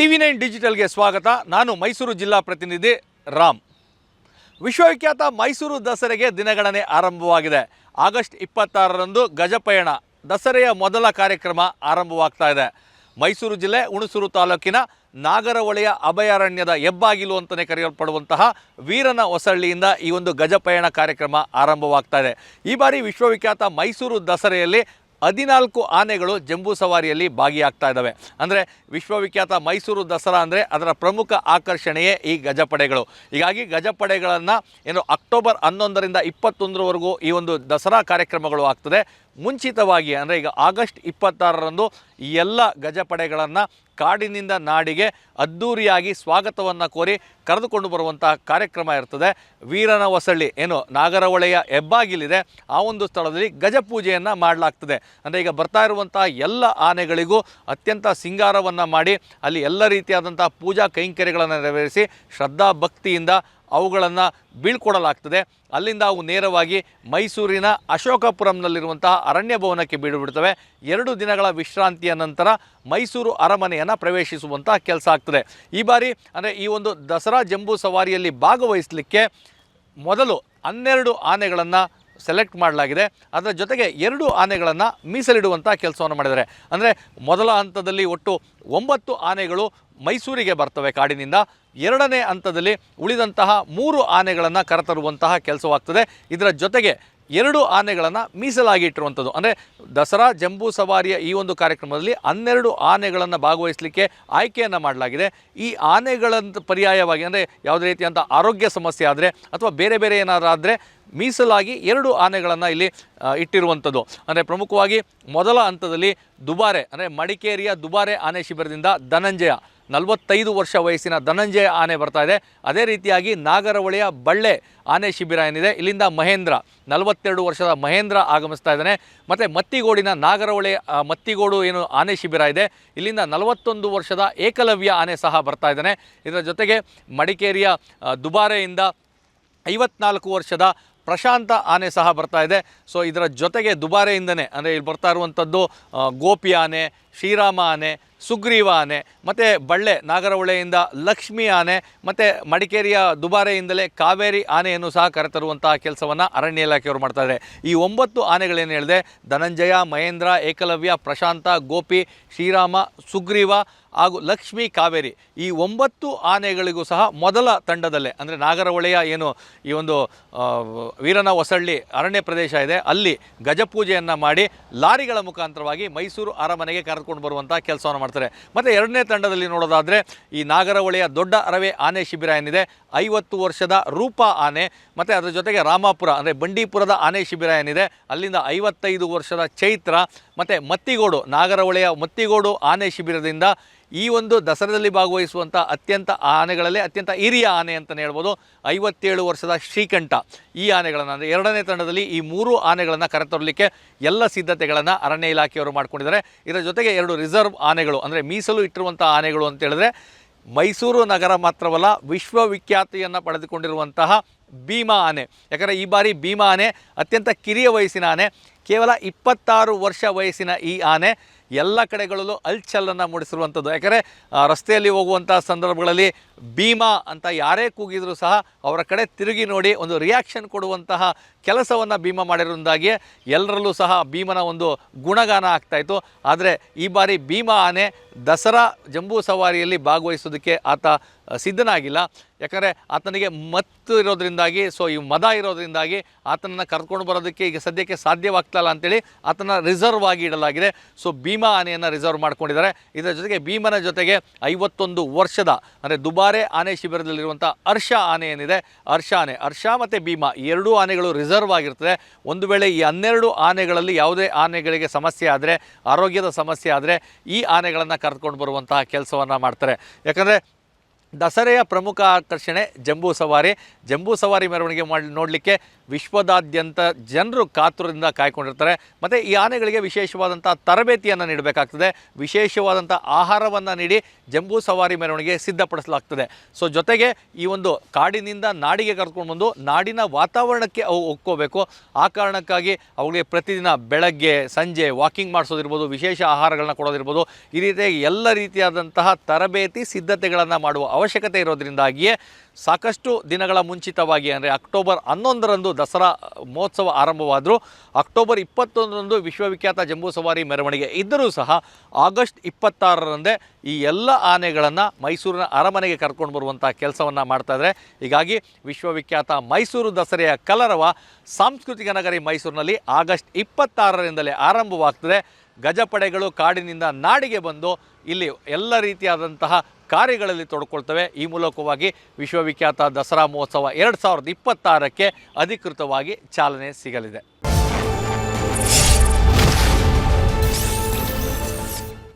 TV9 ಡಿಜಿಟಲ್ಗೆ ಸ್ವಾಗತ. ನಾನು ಮೈಸೂರು ಜಿಲ್ಲಾ ಪ್ರತಿನಿಧಿ ರಾಮ್. ವಿಶ್ವವಿಖ್ಯಾತ ಮೈಸೂರು ದಸರೆಗೆ ದಿನಗಣನೆ ಆರಂಭವಾಗಿದೆ. ಆಗಸ್ಟ್ 26ರಂದು ಗಜಪಯಣ ದಸರೆಯ ಮೊದಲ ಕಾರ್ಯಕ್ರಮ ಆರಂಭವಾಗ್ತಾ ಇದೆ. ಮೈಸೂರು ಜಿಲ್ಲೆ ಹುಣಸೂರು ತಾಲೂಕಿನ ನಾಗರಹೊಳೆಯ ಅಭಯಾರಣ್ಯದ ಹೆಬ್ಬಾಗಿಲು ಅಂತಲೇ ಕರೆಯಲ್ಪಡುವಂತಹ ವೀರನ ಹೊಸಳ್ಳಿಯಿಂದ ಈ ಒಂದು ಗಜಪಯಣ ಕಾರ್ಯಕ್ರಮ ಆರಂಭವಾಗ್ತಾ ಇದೆ. ಈ ಬಾರಿ ವಿಶ್ವವಿಖ್ಯಾತ ಮೈಸೂರು ದಸರೆಯಲ್ಲಿ 14 ಆನೆಗಳು ಜಂಬೂ ಸವಾರಿಯಲ್ಲಿ ಭಾಗಿಯಾಗ್ತಾ ಇದ್ದಾವೆ. ಅಂದರೆ ವಿಶ್ವವಿಖ್ಯಾತ ಮೈಸೂರು ದಸರಾ ಅಂದರೆ ಅದರ ಪ್ರಮುಖ ಆಕರ್ಷಣೆಯೇ ಈ ಗಜಪಡೆಗಳು. ಹೀಗಾಗಿ ಗಜಪಡೆಗಳನ್ನು ಅಕ್ಟೋಬರ್ 11ರಿಂದ 21ರವರೆಗೂ ಈ ಒಂದು ದಸರಾ ಕಾರ್ಯಕ್ರಮಗಳು ಆಗ್ತದೆ. ಮುಂಚಿತವಾಗಿ ಅಂದರೆ ಈಗ ಆಗಸ್ಟ್ 26ರಂದು ಈ ಎಲ್ಲ ಗಜಪಡೆಗಳನ್ನು ಕಾಡಿನಿಂದ ನಾಡಿಗೆ ಅದ್ಧೂರಿಯಾಗಿ ಸ್ವಾಗತವನ್ನು ಕೋರಿ ಕರೆದುಕೊಂಡು ಬರುವಂಥ ಕಾರ್ಯಕ್ರಮ ಇರ್ತದೆ. ವೀರನ ಹೊಸಳ್ಳಿ ನಾಗರಹೊಳೆಯ ಹೆಬ್ಬಾಗಿಲಿದೆ, ಆ ಒಂದು ಸ್ಥಳದಲ್ಲಿ ಗಜಪೂಜೆಯನ್ನು ಮಾಡಲಾಗ್ತದೆ. ಅಂದರೆ ಈಗ ಬರ್ತಾ ಇರುವಂಥ ಎಲ್ಲ ಆನೆಗಳಿಗೂ ಅತ್ಯಂತ ಸಿಂಗಾರವನ್ನು ಮಾಡಿ ಅಲ್ಲಿ ಎಲ್ಲ ರೀತಿಯಾದಂಥ ಪೂಜಾ ಕೈಂಕರ್ಯಗಳನ್ನು ನೆರವೇರಿಸಿ ಶ್ರದ್ಧಾ ಭಕ್ತಿಯಿಂದ ಅವುಗಳನ್ನು ಬೀಳ್ಕೊಡಲಾಗ್ತದೆ. ಅಲ್ಲಿಂದ ಅವು ನೇರವಾಗಿ ಮೈಸೂರಿನ ಅಶೋಕಪುರಂನಲ್ಲಿರುವಂತಹ ಅರಣ್ಯ ಭವನಕ್ಕೆ ಬೀಡುಬಿಡ್ತವೆ. 2 ದಿನಗಳ ವಿಶ್ರಾಂತಿಯ ನಂತರ ಮೈಸೂರು ಅರಮನೆಯನ್ನು ಪ್ರವೇಶಿಸುವಂಥ ಕೆಲಸ ಆಗ್ತದೆ. ಈ ಬಾರಿ ಅಂದರೆ ಈ ಒಂದು ದಸರಾ ಜಂಬೂ ಸವಾರಿಯಲ್ಲಿ ಭಾಗವಹಿಸಲಿಕ್ಕೆ ಮೊದಲು 12 ಆನೆಗಳನ್ನು ಸೆಲೆಕ್ಟ್ ಮಾಡಲಾಗಿದೆ. ಅದರ ಜೊತೆಗೆ 2 ಆನೆಗಳನ್ನು ಮೀಸಲಿಡುವಂಥ ಕೆಲಸವನ್ನು ಮಾಡಿದ್ದಾರೆ. ಅಂದರೆ ಮೊದಲ ಹಂತದಲ್ಲಿ ಒಟ್ಟು 9 ಆನೆಗಳು ಮೈಸೂರಿಗೆ ಬರ್ತವೆ ಕಾಡಿನಿಂದ. 2ನೇ ಹಂತದಲ್ಲಿ ಉಳಿದಂತಹ 3 ಆನೆಗಳನ್ನು ಕರೆತರುವಂತಹ ಕೆಲಸವಾಗ್ತದೆ. ಇದರ ಜೊತೆಗೆ 2 ಆನೆಗಳನ್ನು ಮೀಸಲಾಗಿ ಇಟ್ಟಿರುವಂಥದ್ದು. ಅಂದರೆ ದಸರಾ ಜಂಬೂ ಸವಾರಿಯ ಈ ಒಂದು ಕಾರ್ಯಕ್ರಮದಲ್ಲಿ 12 ಆನೆಗಳನ್ನು ಭಾಗವಹಿಸಲಿಕ್ಕೆ ಆಯ್ಕೆಯನ್ನು ಮಾಡಲಾಗಿದೆ. ಈ ಆನೆಗಳಂತ ಪರ್ಯಾಯವಾಗಿ ಅಂದರೆ ಯಾವುದೇ ರೀತಿಯಂಥ ಆರೋಗ್ಯ ಸಮಸ್ಯೆ ಆದರೆ ಅಥವಾ ಬೇರೆ ಬೇರೆ ಏನಾದರೂ ಆದರೆ ಮೀಸಲಾಗಿ 2 ಆನೆಗಳನ್ನು ಇಲ್ಲಿ ಇಟ್ಟಿರುವಂಥದ್ದು. ಅಂದರೆ ಪ್ರಮುಖವಾಗಿ ಮೊದಲ ಹಂತದಲ್ಲಿ ದುಬಾರೆ ಅಂದರೆ ಮಡಿಕೇರಿಯ ದುಬಾರೆ ಆನೆ ಶಿಬಿರದಿಂದ ಧನಂಜಯ 45 ವರ್ಷ ವಯಸ್ಸಿನ ಧನಂಜಯ ಆನೆ ಬರ್ತಾ ಇದೆ. ಅದೇ ರೀತಿಯಾಗಿ ನಾಗರಹೊಳೆಯ ಬಳ್ಳೆ ಆನೆ ಶಿಬಿರ ಏನಿದೆ ಇಲ್ಲಿಂದ ಮಹೇಂದ್ರ 42 ವರ್ಷದ ಮಹೇಂದ್ರ ಆಗಮಿಸ್ತಾ ಇದ್ದಾನೆ. ಮತ್ತು ಮತ್ತಿಗೋಡಿನ ನಾಗರಹೊಳೆ ಮತ್ತಿಗೋಡು ಆನೆ ಶಿಬಿರ ಇದೆ, ಇಲ್ಲಿಂದ 41 ವರ್ಷದ ಏಕಲವ್ಯ ಆನೆ ಸಹ ಬರ್ತಾ ಇದ್ದಾನೆ. ಇದರ ಜೊತೆಗೆ ಮಡಿಕೇರಿಯ ದುಬಾರೆಯಿಂದ 54 ವರ್ಷದ ಪ್ರಶಾಂತ ಆನೆ ಸಹ ಬರ್ತಾ ಇದೆ. ಸೊ ಇದರ ಜೊತೆಗೆ ದುಬಾರೆಯಿಂದನೇ ಅಂದರೆ ಇಲ್ಲಿ ಬರ್ತಾ ಇರುವಂಥದ್ದು ಗೋಪಿ ಆನೆ, ಶ್ರೀರಾಮ ಆನೆ, ಸುಗ್ರೀವ ಆನೆ, ಮತ್ತು ಬಳ್ಳೆ ನಾಗರಹೊಳೆಯಿಂದ ಲಕ್ಷ್ಮೀ ಆನೆ, ಮತ್ತು ಮಡಿಕೇರಿಯ ದುಬಾರೆಯಿಂದಲೇ ಕಾವೇರಿ ಆನೆಯನ್ನು ಸಹ ಕರೆತರುವಂತಹ ಕೆಲಸವನ್ನು ಅರಣ್ಯ ಇಲಾಖೆಯವರು ಮಾಡ್ತಾಯಿದ್ದಾರೆ. ಈ 9 ಆನೆಗಳೇನು ಹೇಳಿದೆ, ಧನಂಜಯ, ಮಹೇಂದ್ರ, ಏಕಲವ್ಯ, ಪ್ರಶಾಂತ, ಗೋಪಿ, ಶ್ರೀರಾಮ, ಸುಗ್ರೀವ ಹಾಗೂ ಲಕ್ಷ್ಮೀ, ಕಾವೇರಿ ಈ 9 ಆನೆಗಳಿಗೂ ಸಹ ಮೊದಲ ತಂಡದಲ್ಲೇ ಅಂದರೆ ನಾಗರಹೊಳೆಯ ಈ ಒಂದು ವೀರನ ಹೊಸಳ್ಳಿ ಅರಣ್ಯ ಪ್ರದೇಶ ಇದೆ ಅಲ್ಲಿ ಗಜಪೂಜೆಯನ್ನು ಮಾಡಿ ಲಾರಿಗಳ ಮುಖಾಂತರವಾಗಿ ಮೈಸೂರು ಅರಮನೆಗೆ ಕರೆದುಕೊಂಡು ಬರುವಂಥ ಕೆಲಸವನ್ನು ಮಾಡ್ತಾರೆ. ಮತ್ತು 2ನೇ ತಂಡದಲ್ಲಿ ನೋಡೋದಾದರೆ ಈ ನಾಗರಹೊಳೆಯ ದೊಡ್ಡ ಅರವೆ ಆನೆ ಶಿಬಿರ ಏನಿದೆ 50 ವರ್ಷದ ರೂಪ ಆನೆ, ಮತ್ತು ಅದರ ಜೊತೆಗೆ ರಾಮಾಪುರ ಅಂದರೆ ಬಂಡೀಪುರದ ಆನೆ ಶಿಬಿರ ಏನಿದೆ ಅಲ್ಲಿಂದ 55 ವರ್ಷದ ಚೈತ್ರ, ಮತ್ತು ಮತ್ತಿಗೋಡು ನಾಗರಹೊಳೆಯ ಮತ್ತಿಗೋಡು ಆನೆ ಶಿಬಿರದಿಂದ ಈ ಒಂದು ದಸರಾದಲ್ಲಿ ಭಾಗವಹಿಸುವಂಥ ಆನೆಗಳಲ್ಲಿ ಅತ್ಯಂತ ಹಿರಿಯ ಆನೆ ಅಂತಲೇ ಹೇಳ್ಬೋದು 57 ವರ್ಷದ ಶ್ರೀಕಂಠ. ಈ ಆನೆಗಳನ್ನು ಅಂದರೆ 2ನೇ ತಂಡದಲ್ಲಿ ಈ 3 ಆನೆಗಳನ್ನು ಕರೆತರಲಿಕ್ಕೆ ಎಲ್ಲ ಸಿದ್ಧತೆಗಳನ್ನು ಅರಣ್ಯ ಇಲಾಖೆಯವರು ಮಾಡ್ಕೊಂಡಿದ್ದಾರೆ. ಇದರ ಜೊತೆಗೆ 2 ರಿಸರ್ವ್ ಆನೆಗಳು ಅಂದರೆ ಮೀಸಲು ಇಟ್ಟಿರುವಂಥ ಆನೆಗಳು ಅಂತ ಹೇಳಿದ್ರೆ ಮೈಸೂರು ನಗರ ಮಾತ್ರವಲ್ಲ ವಿಶ್ವವಿಖ್ಯಾತಿಯನ್ನು ಪಡೆದುಕೊಂಡಿರುವಂತಹ ಭೀಮಾ ಆನೆ. ಯಾಕಂದರೆ ಈ ಬಾರಿ ಭೀಮಾ ಆನೆ ಅತ್ಯಂತ ಕಿರಿಯ ವಯಸ್ಸಿನ ಆನೆ, ಕೇವಲ 26 ವರ್ಷ ವಯಸ್ಸಿನ ಈ ಆನೆ ಎಲ್ಲ ಕಡೆಗಳಲ್ಲೂ ಅಲ್ಚಲ್ಲನ್ನು ಮೂಡಿಸಿರುವಂಥದ್ದು. ಯಾಕಂದರೆ ರಸ್ತೆಯಲ್ಲಿ ಹೋಗುವಂಥ ಸಂದರ್ಭಗಳಲ್ಲಿ ಭೀಮಾ ಅಂತ ಯಾರೇ ಕೂಗಿದರೂ ಸಹ ಅವರ ಕಡೆ ತಿರುಗಿ ನೋಡಿ ಒಂದು ರಿಯಾಕ್ಷನ್ ಕೊಡುವಂತಹ ಕೆಲಸವನ್ನು ಭೀಮಾ ಮಾಡಿರೋದಾಗಿಯೇ ಎಲ್ಲರಲ್ಲೂ ಸಹ ಭೀಮನ ಒಂದು ಗುಣಗಾನ ಆಗ್ತಾಯಿತ್ತು. ಆದರೆ ಈ ಬಾರಿ ಭೀಮಾ ಆನೆ ದಸರಾ ಜಂಬೂ ಸವಾರಿಯಲ್ಲಿ ಭಾಗವಹಿಸೋದಕ್ಕೆ ಆತ ಸಿದ್ಧನಾಗಿಲ್ಲ. ಯಾಕಂದರೆ ಆತನಿಗೆ ಮತ್ತು ಇರೋದ್ರಿಂದಾಗಿ ಈ ಮದ ಇರೋದ್ರಿಂದಾಗಿ ಆತನನ್ನು ಕರ್ಕೊಂಡು ಬರೋದಕ್ಕೆ ಈಗ ಸದ್ಯಕ್ಕೆ ಸಾಧ್ಯವಾಗ್ತಾಯಿಲ್ಲ ಅಂತೇಳಿ ಆತನ ರಿಸರ್ವ್ ಆಗಿ ಇಡಲಾಗಿದೆ. ಭೀಮಾ ಆನೆಯನ್ನು ರಿಸರ್ವ್ ಮಾಡ್ಕೊಂಡಿದ್ದಾರೆ. ಇದರ ಜೊತೆಗೆ ಭೀಮನ ಜೊತೆಗೆ 51 ವರ್ಷದ ಅಂದರೆ ದುಬಾರೆ ಆನೆ ಶಿಬಿರದಲ್ಲಿರುವಂಥ ಹರ್ಷ ಆನೆ ಏನಿದೆ ಹರ್ಷ ಮತ್ತು ಭೀಮಾ 2 ಆನೆಗಳು ರಿಸರ್ವ್ ಆಗಿರ್ತದೆ. ಒಂದು ವೇಳೆ ಈ 12 ಆನೆಗಳಲ್ಲಿ ಯಾವುದೇ ಆನೆಗಳಿಗೆ ಸಮಸ್ಯೆ ಆದರೆ ಆರೋಗ್ಯದ ಸಮಸ್ಯೆ ಆದರೆ ಈ ಆನೆಗಳನ್ನು ಕರೆದುಕೊಂಡು ಬರುವಂತಹ ಕೆಲಸವನ್ನು ಮಾಡ್ತಾರೆ. ಯಾಕಂದರೆ ದಸರೆಯ ಪ್ರಮುಖ ಆಕರ್ಷಣೆ ಜಂಬೂ ಸವಾರಿ ಮೆರವಣಿಗೆ ನೋಡಲಿಕ್ಕೆ ವಿಶ್ವದಾದ್ಯಂತ ಜನರು ಕಾತುರದಿಂದ ಕಾಯ್ಕೊಂಡಿರ್ತಾರೆ. ಮತ್ತು ಈ ಆನೆಗಳಿಗೆ ವಿಶೇಷವಾದಂಥ ತರಬೇತಿಯನ್ನು ನೀಡಬೇಕಾಗ್ತದೆ, ವಿಶೇಷವಾದಂಥ ಆಹಾರವನ್ನು ನೀಡಿ ಜಂಬೂ ಸವಾರಿ ಮೆರವಣಿಗೆ ಸಿದ್ಧಪಡಿಸಲಾಗ್ತದೆ. ಸೊ ಜೊತೆಗೆ ಈ ಒಂದು ಕಾಡಿನಿಂದ ನಾಡಿಗೆ ಕರ್ಕೊಂಡು ಬಂದು ನಾಡಿನ ವಾತಾವರಣಕ್ಕೆ ಅವು ಒಕ್ಕೋಬೇಕು. ಆ ಕಾರಣಕ್ಕಾಗಿ ಅವುಗಳಿಗೆ ಪ್ರತಿದಿನ ಬೆಳಗ್ಗೆ ಸಂಜೆ ವಾಕಿಂಗ್ ಮಾಡಿಸೋದಿರ್ಬೋದು, ವಿಶೇಷ ಆಹಾರಗಳನ್ನ ಕೊಡೋದಿರ್ಬೋದು, ಈ ರೀತಿಯಾಗಿ ಎಲ್ಲ ರೀತಿಯಾದಂತಹ ತರಬೇತಿ ಸಿದ್ಧತೆಗಳನ್ನು ಮಾಡುವ ಅವಶ್ಯಕತೆ ಇರೋದ್ರಿಂದಾಗಿಯೇ ಸಾಕಷ್ಟು ದಿನಗಳ ಮುಂಚಿತವಾಗಿ ಅಂದರೆ ಅಕ್ಟೋಬರ್ 11ರಂದು ದಸರಾ ಮಹೋತ್ಸವ ಆರಂಭವಾದರೂ ಅಕ್ಟೋಬರ್ 21ರಂದು ವಿಶ್ವವಿಖ್ಯಾತ ಜಂಬೂ ಸವಾರಿ ಮೆರವಣಿಗೆ ಇದ್ದರೂ ಸಹ ಆಗಸ್ಟ್ 26ರಂದೇ ಈ ಎಲ್ಲ ಆನೆಗಳನ್ನು ಮೈಸೂರಿನ ಅರಮನೆಗೆ ಕರ್ಕೊಂಡು ಬರುವಂಥ ಕೆಲಸವನ್ನು ಮಾಡ್ತಾಯಿದ್ದಾರೆ. ಹೀಗಾಗಿ ವಿಶ್ವವಿಖ್ಯಾತ ಮೈಸೂರು ದಸರೆಯ ಕಲರವ ಸಾಂಸ್ಕೃತಿಕ ನಗರಿ ಮೈಸೂರಿನಲ್ಲಿ ಆಗಸ್ಟ್ 26ರಿಂದಲೇ ಆರಂಭವಾಗ್ತದೆ. ಗಜಪಡೆಗಳು ಕಾಡಿನಿಂದ ನಾಡಿಗೆ ಬಂದು ಇಲ್ಲಿ ಎಲ್ಲ ರೀತಿಯಾದಂತಹ ಕಾರ್ಯಗಳಲ್ಲಿ ತೊಡ್ಕೊಳ್ತವೆ. ಈ ಮೂಲಕವಾಗಿ ವಿಶ್ವವಿಖ್ಯಾತ ದಸರಾ ಮಹೋತ್ಸವ 2026ಕ್ಕೆ ಅಧಿಕೃತವಾಗಿ ಚಾಲನೆ ಸಿಗಲಿದೆ.